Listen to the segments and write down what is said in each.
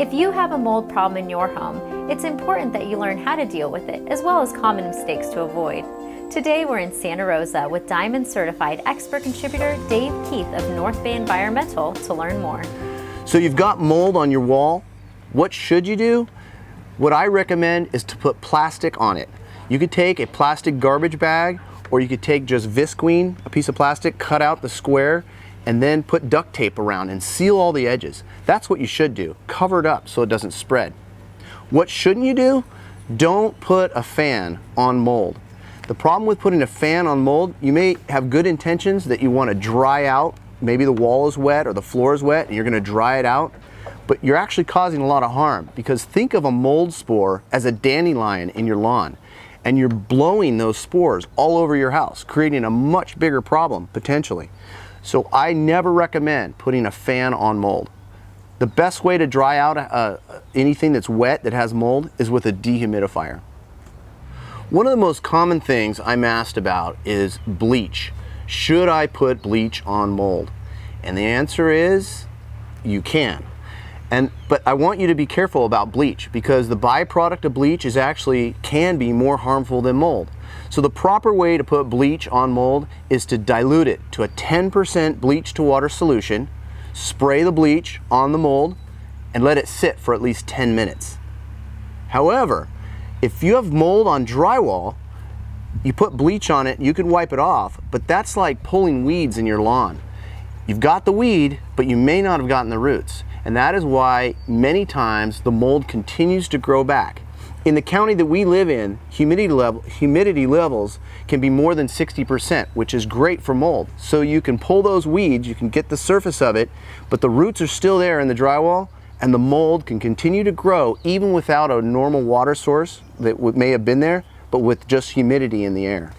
If you have a mold problem in your home, it's important that you learn how to deal with it, as well as common mistakes to avoid. Today we're in Santa Rosa with Diamond Certified Expert Contributor Dave Keith of NorthBay Environmental to learn more. So you've got mold on your wall. What should you do? What I recommend is to put plastic on it. You could take a plastic garbage bag, or you could take just Visqueen, a piece of plastic, cut out the square, and then put duct tape around and seal all the edges. That's what you should do. Cover it up so it doesn't spread. What shouldn't you do? Don't put a fan on mold. The problem with putting a fan on mold, you may have good intentions that you want to dry out. Maybe the wall is wet or the floor is wet and you're going to dry it out, but you're actually causing a lot of harm, because think of a mold spore as a dandelion in your lawn, and you're blowing those spores all over your house, creating a much bigger problem potentially. So I never recommend putting a fan on mold. The best way to dry out anything that's wet that has mold is with a dehumidifier. One of the most common things I'm asked about is bleach. Should I put bleach on mold? And the answer is you can. But I want you to be careful about bleach, because the byproduct of bleach can be more harmful than mold. So the proper way to put bleach on mold is to dilute it to a 10% bleach to water solution, spray the bleach on the mold, and let it sit for at least 10 minutes. However, if you have mold on drywall, you put bleach on it, you can wipe it off, but that's like pulling weeds in your lawn. You've got the weed, but you may not have gotten the roots. And that is why many times the mold continues to grow back. In the county that we live in, humidity levels can be more than 60%, which is great for mold. So you can pull those weeds, you can get the surface of it, but the roots are still there in the drywall, and the mold can continue to grow even without a normal water source that may have been there, but with just humidity in the air.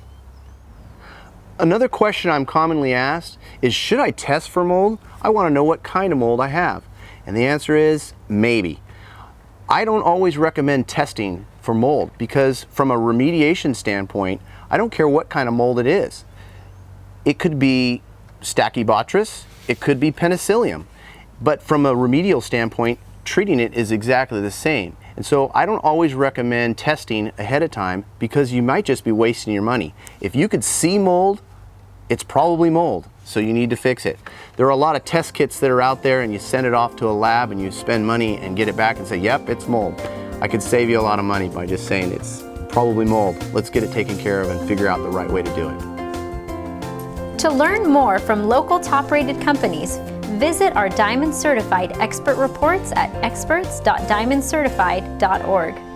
Another question I'm commonly asked is, should I test for mold? I want to know what kind of mold I have. And the answer is maybe. I don't always recommend testing for mold, because from a remediation standpoint, I don't care what kind of mold it is. It could be Stachybotrys, it could be Penicillium, but from a remedial standpoint, treating it is exactly the same. And so I don't always recommend testing ahead of time, because you might just be wasting your money. If you could see mold, it's probably mold, so you need to fix it. There are a lot of test kits that are out there, and you send it off to a lab and you spend money and get it back and say, yep, it's mold. I could save you a lot of money by just saying it's probably mold. Let's get it taken care of and figure out the right way to do it. To learn more from local top-rated companies, visit our Diamond Certified Expert reports at experts.diamondcertified.org.